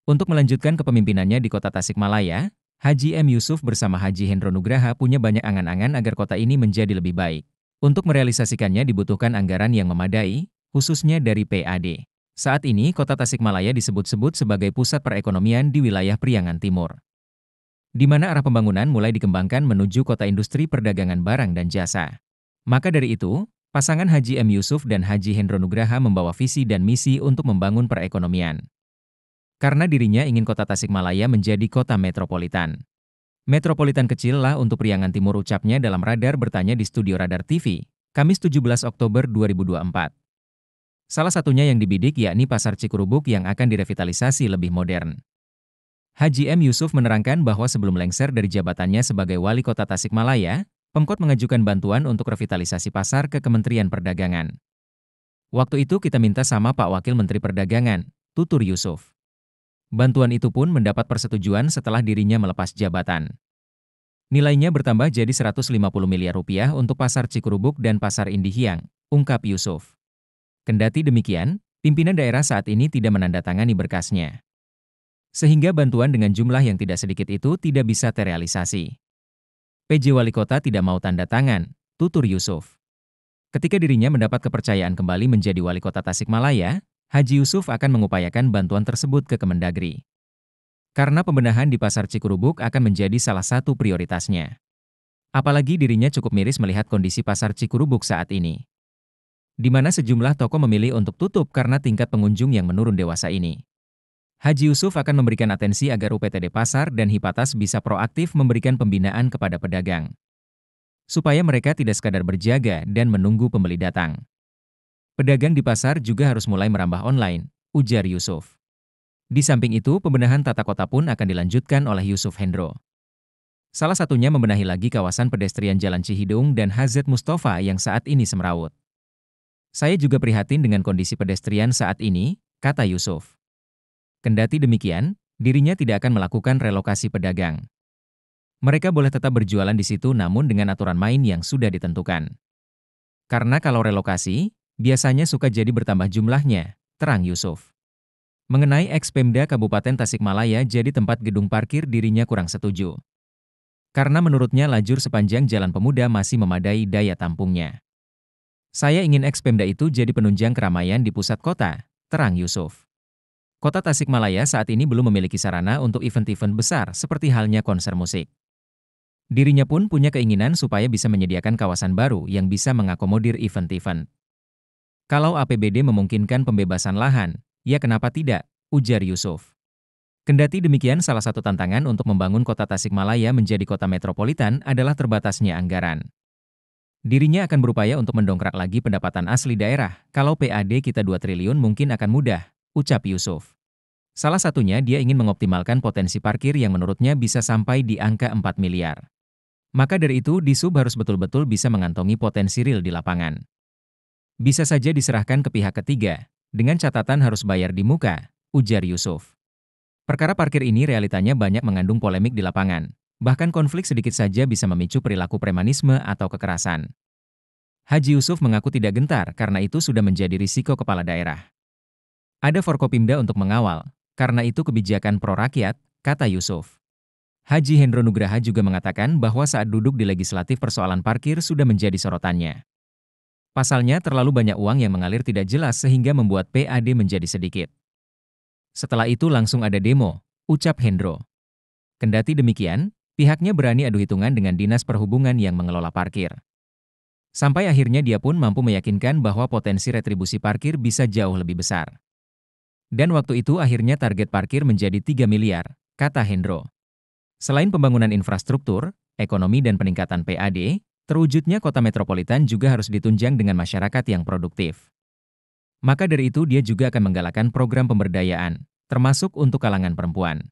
Untuk melanjutkan kepemimpinannya di kota Tasikmalaya, Haji M. Yusuf bersama Haji Hendro Nugraha punya banyak angan-angan agar kota ini menjadi lebih baik. Untuk merealisasikannya dibutuhkan anggaran yang memadai, khususnya dari PAD. Saat ini, kota Tasikmalaya disebut-sebut sebagai pusat perekonomian di wilayah Priangan Timur, di mana arah pembangunan mulai dikembangkan menuju kota industri perdagangan barang dan jasa. Maka dari itu, pasangan Haji M. Yusuf dan Haji Hendro Nugraha membawa visi dan misi untuk membangun perekonomian. Karena dirinya ingin kota Tasikmalaya menjadi kota metropolitan. Metropolitan kecil lah untuk Priangan Timur, ucapnya dalam Radar Bertanya di Studio Radar TV, Kamis 17 Oktober 2024. Salah satunya yang dibidik yakni Pasar Cikurubuk yang akan direvitalisasi lebih modern. Haji M. Yusuf menerangkan bahwa sebelum lengser dari jabatannya sebagai Wali Kota Tasikmalaya, Pemkot mengajukan bantuan untuk revitalisasi pasar ke Kementerian Perdagangan. Waktu itu kita minta sama Pak Wakil Menteri Perdagangan, tutur Yusuf. Bantuan itu pun mendapat persetujuan setelah dirinya melepas jabatan. Nilainya bertambah jadi 150 miliar rupiah untuk Pasar Cikurubuk dan Pasar Indihiyang, ungkap Yusuf. Kendati demikian, pimpinan daerah saat ini tidak menandatangani berkasnya, sehingga bantuan dengan jumlah yang tidak sedikit itu tidak bisa terrealisasi. PJ Wali Kota tidak mau tanda tangan, tutur Yusuf. Ketika dirinya mendapat kepercayaan kembali menjadi Wali Kota Tasikmalaya, Haji Yusuf akan mengupayakan bantuan tersebut ke Kemendagri. Karena pembenahan di Pasar Cikurubuk akan menjadi salah satu prioritasnya. Apalagi dirinya cukup miris melihat kondisi Pasar Cikurubuk saat ini, di mana sejumlah toko memilih untuk tutup karena tingkat pengunjung yang menurun dewasa ini. Haji Yusuf akan memberikan atensi agar UPTD Pasar dan Hipatas bisa proaktif memberikan pembinaan kepada pedagang, supaya mereka tidak sekadar berjaga dan menunggu pembeli datang. Pedagang di pasar juga harus mulai merambah online, ujar Yusuf. Di samping itu, pembenahan tata kota pun akan dilanjutkan oleh Yusuf Hendro. Salah satunya membenahi lagi kawasan pedestrian Jalan Cihidung dan HZ Mustafa yang saat ini semrawut. Saya juga prihatin dengan kondisi pedestrian saat ini, kata Yusuf. Kendati demikian, dirinya tidak akan melakukan relokasi pedagang. Mereka boleh tetap berjualan di situ namun dengan aturan main yang sudah ditentukan. Karena kalau relokasi, biasanya suka jadi bertambah jumlahnya, terang Yusuf. Mengenai ex-Pemda Kabupaten Tasikmalaya jadi tempat gedung parkir, dirinya kurang setuju. Karena menurutnya lajur sepanjang Jalan Pemuda masih memadai daya tampungnya. Saya ingin ex-Pemda itu jadi penunjang keramaian di pusat kota, terang Yusuf. Kota Tasikmalaya saat ini belum memiliki sarana untuk event-event besar seperti halnya konser musik. Dirinya pun punya keinginan supaya bisa menyediakan kawasan baru yang bisa mengakomodir event-event. Kalau APBD memungkinkan pembebasan lahan, ya kenapa tidak, ujar Yusuf. Kendati demikian, salah satu tantangan untuk membangun kota Tasikmalaya menjadi kota metropolitan adalah terbatasnya anggaran. Dirinya akan berupaya untuk mendongkrak lagi pendapatan asli daerah. Kalau PAD kita 2 triliun mungkin akan mudah, ucap Yusuf. Salah satunya dia ingin mengoptimalkan potensi parkir yang menurutnya bisa sampai di angka 4 miliar. Maka dari itu, Disub harus betul-betul bisa mengantongi potensi real di lapangan. Bisa saja diserahkan ke pihak ketiga, dengan catatan harus bayar di muka, ujar Yusuf. Perkara parkir ini realitanya banyak mengandung polemik di lapangan, bahkan konflik sedikit saja bisa memicu perilaku premanisme atau kekerasan. Haji Yusuf mengaku tidak gentar karena itu sudah menjadi risiko kepala daerah. Ada Forkopimda untuk mengawal, karena itu kebijakan pro-rakyat, kata Yusuf. Haji Hendro Nugraha juga mengatakan bahwa saat duduk di legislatif persoalan parkir sudah menjadi sorotannya. Pasalnya terlalu banyak uang yang mengalir tidak jelas sehingga membuat PAD menjadi sedikit. Setelah itu langsung ada demo, ucap Hendro. Kendati demikian, pihaknya berani adu hitungan dengan Dinas Perhubungan yang mengelola parkir. Sampai akhirnya dia pun mampu meyakinkan bahwa potensi retribusi parkir bisa jauh lebih besar. Dan waktu itu akhirnya target parkir menjadi 3 miliar, kata Hendro. Selain pembangunan infrastruktur, ekonomi dan peningkatan PAD, terwujudnya kota metropolitan juga harus ditunjang dengan masyarakat yang produktif. Maka dari itu dia juga akan menggalakkan program pemberdayaan, termasuk untuk kalangan perempuan.